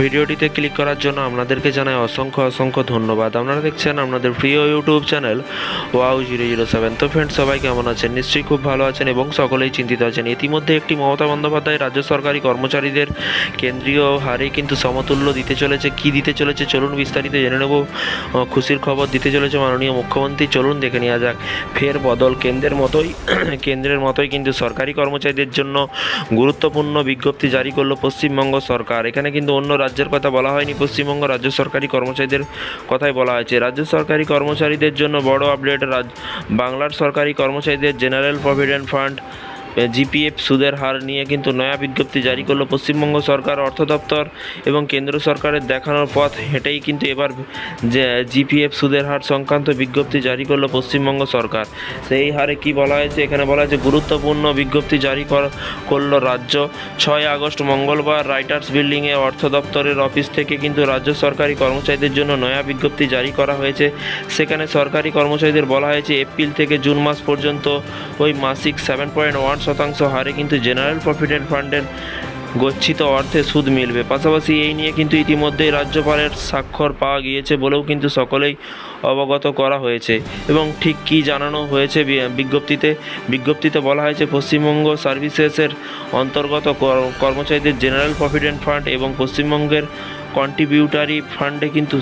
ভিডিওটিতে ক্লিক করার জন্য আপনাদেরকে জানাই অসংখ্য ধন্যবাদ। আপনারা দেখছেন আপনাদের প্রিয় ইউটিউব চ্যানেল wow007। তো ফ্রেন্ডস, সবাই কেমন আছেন? নিশ্চয়ই খুব ভালো আছেন এবং সকলেই চিন্তিত আছেন। ইতিমধ্যে একটি মমতা বন্দ্যোপাধ্যায় রাজ্য সরকারি কর্মচারীদের কেন্দ্রীয় হারে কিন্তু সমতুল্য দিতে চলেছে। কি দিতে চলেছে চলুন বিস্তারিত জেনে নেব। খুশির খবর দিতে চলেছে মাননীয় মুখ্যমন্ত্রী। চলুন দেখে নেওয়া যাক। ফের বদল, কেন্দ্রের মতোই কিন্তু সরকারি কর্মচারীদের জন্য গুরুত্বপূর্ণ বিজ্ঞপ্তি জারি করলো পশ্চিমবঙ্গ সরকার। এখানে কিন্তু অন্য রাজ্যের কথা বলা হয়নি, পশ্চিমবঙ্গ রাজ্য সরকারি কর্মচারীদের কথাই বলা হয়েছে। রাজ্য সরকারি কর্মচারীদের জন্য বড় আপডেট। বাংলার সরকারি কর্মচারীদের জেনারেল প্রভিডেন্ট ফান্ড জিপিএফ সুদের হার নিয়ে কিন্তু নয়া বিজ্ঞপ্তি জারি করলো পশ্চিমবঙ্গ সরকার। অর্থ দপ্তর এবং কেন্দ্র সরকারের দেখানোর পথ হেঁটেই কিন্তু এবার যে জিপিএফ সুদের হার সংক্রান্ত বিজ্ঞপ্তি জারি করলো পশ্চিমবঙ্গ সরকার। সেই হারে কি বলা হয়েছে? এখানে বলা হয়েছে গুরুত্বপূর্ণ বিজ্ঞপ্তি জারি করলো রাজ্য। 6 আগস্ট মঙ্গলবার রাইটার্স বিল্ডিংয়ে অর্থ দপ্তরের অফিস থেকে কিন্তু রাজ্য সরকারি কর্মচারীদের জন্য নয়া বিজ্ঞপ্তি জারি করা হয়েছে। সেখানে সরকারি কর্মচারীদের বলা হয়েছে এপ্রিল থেকে জুন মাস পর্যন্ত ওই মাসিক 7.1% হারে কিন্তু জেনারেল প্রভিডেন্ট ফান্ডের গচ্ছিত অর্থে সুদ মিলবে। পাশাপাশি এই নিয়ে কিন্তু ইতিমধ্যেই রাজ্যপালের স্বাক্ষর পাওয়া গিয়েছে বলেও কিন্তু সকলেই অবগত করা হয়েছে। এবং ঠিক কী জানানো হয়েছে বিজ্ঞপ্তিতে বলা হয়েছে পশ্চিমবঙ্গ সার্ভিসেসের অন্তর্গত কর্মচারীদের জেনারেল প্রভিডেন্ট ফান্ড এবং পশ্চিমবঙ্গের কন্ট্রিবিউটারি ফান্ডে কিন্তু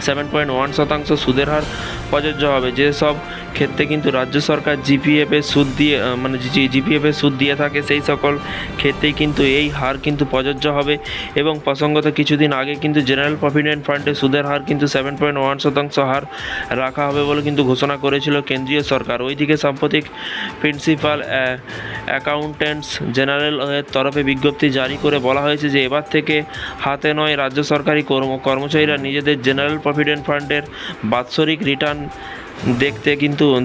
7.1% সুদের হার প্রযোজ্য হবে। যেসব ক্ষেত্রে কিন্তু রাজ্য সরকার জিপিএফের সুদ দিয়ে থাকে সেই সকল ক্ষেত্রেই কিন্তু এই হার কিন্তু প্রযোজ্য হবে। এবং প্রসঙ্গত কিছুদিন আগে কিন্তু জেনারেল প্রভিডেন্ট ফান্ডে সুদের হার কিন্তু 7.1% হার রাখা হবে বলে কিন্তু ঘোষণা করেছিল কেন্দ্রীয় সরকার। ওইদিকে সাম্প্রতিক প্রিন্সিপাল অ্যাকাউন্ট্যান্টস জেনারেল তরফে বিজ্ঞপ্তি জারি করে বলা হয়েছে যে এবার থেকে হাতে নয় রাজ্য সরকারি কর্মচারীরা নিজেদের জেনারেল প্রভিডেন্ট ফান্ডের বাৎসরিক রিটার্ন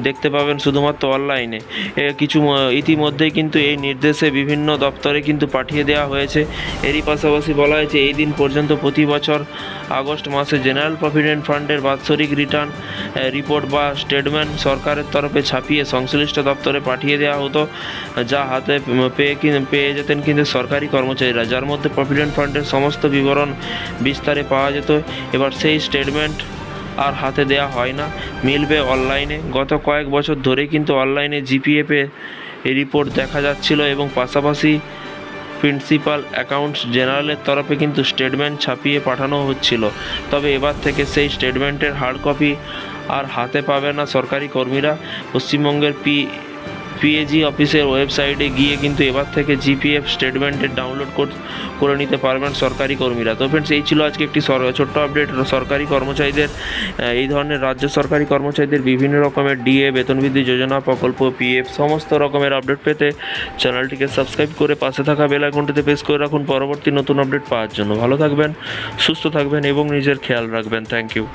দেখতে পাবেন শুধুমাত্র অনলাইনে। ইতিমধ্যেই কিন্তু এই নির্দেশে বিভিন্ন দপ্তরে কিন্তু পাঠিয়ে দেওয়া হয়েছে। এরই পাশাপাশি বলা হয়েছে এই দিন পর্যন্ত প্রতি বছর আগস্ট মাসে জেনারেল প্রভিডেন্ট ফান্ডের বাৎসরিক রিটার্ন রিপোর্ট বা স্টেটমেন্ট সরকারের তরফে ছাপিয়ে সংশ্লিষ্ট দপ্তরে পাঠিয়ে দেওয়া হতো, যা হাতে পেয়ে যেতেন কিন্তু সরকারি কর্মচারীরা, যার মধ্যে প্রভিডেন্ট ফান্ডের সমস্ত বিবরণ বিস্তারে পাওয়া যেত। এবার সেই স্টেটমেন্ট আর হাতে দেওয়া হয় না, মিলবে অনলাইনে। গত কয়েক বছর ধরেই কিন্তু অনলাইনে জিপিএফে রিপোর্ট দেখা যাচ্ছিল এবং পাশাপাশি প্রিন্সিপাল অ্যাকাউন্টস জেনারেলের তরফে কিন্তু স্টেটমেন্ট ছাপিয়ে পাঠানো হচ্ছিল। তবে এবার থেকে সেই স্টেটমেন্টের হার্ড কপি আর হাতে পাবে না সরকারি কর্মীরা। পশ্চিমবঙ্গের পিএজি অফিসের ওয়েবসাইটে গিয়ে কিন্তু এবার থেকে জিপিএফ স্টেটমেন্টের ডাউনলোড করে নিতে পারবেন সরকারি কর্মীরা। তো ফ্রেন্ডস, এই ছিল আজকে একটি ছোট্ট আপডেট সরকারি কর্মচারীদের। এই ধরনের রাজ্য সরকারি কর্মচারীদের বিভিন্ন রকমের ডিএ, বেতন বৃদ্ধি যোজনা, প্রকল্প, পিএফ সমস্ত রকমের আপডেট পেতে চ্যানেলটিকে সাবস্ক্রাইব করে পাশে থাকা বেল আইকনটিতে প্রেস করে রাখুন পরবর্তী নতুন আপডেট পাওয়ার জন্য। ভালো থাকবেন, সুস্থ থাকবেন এবং নিজের খেয়াল রাখবেন। Thank you.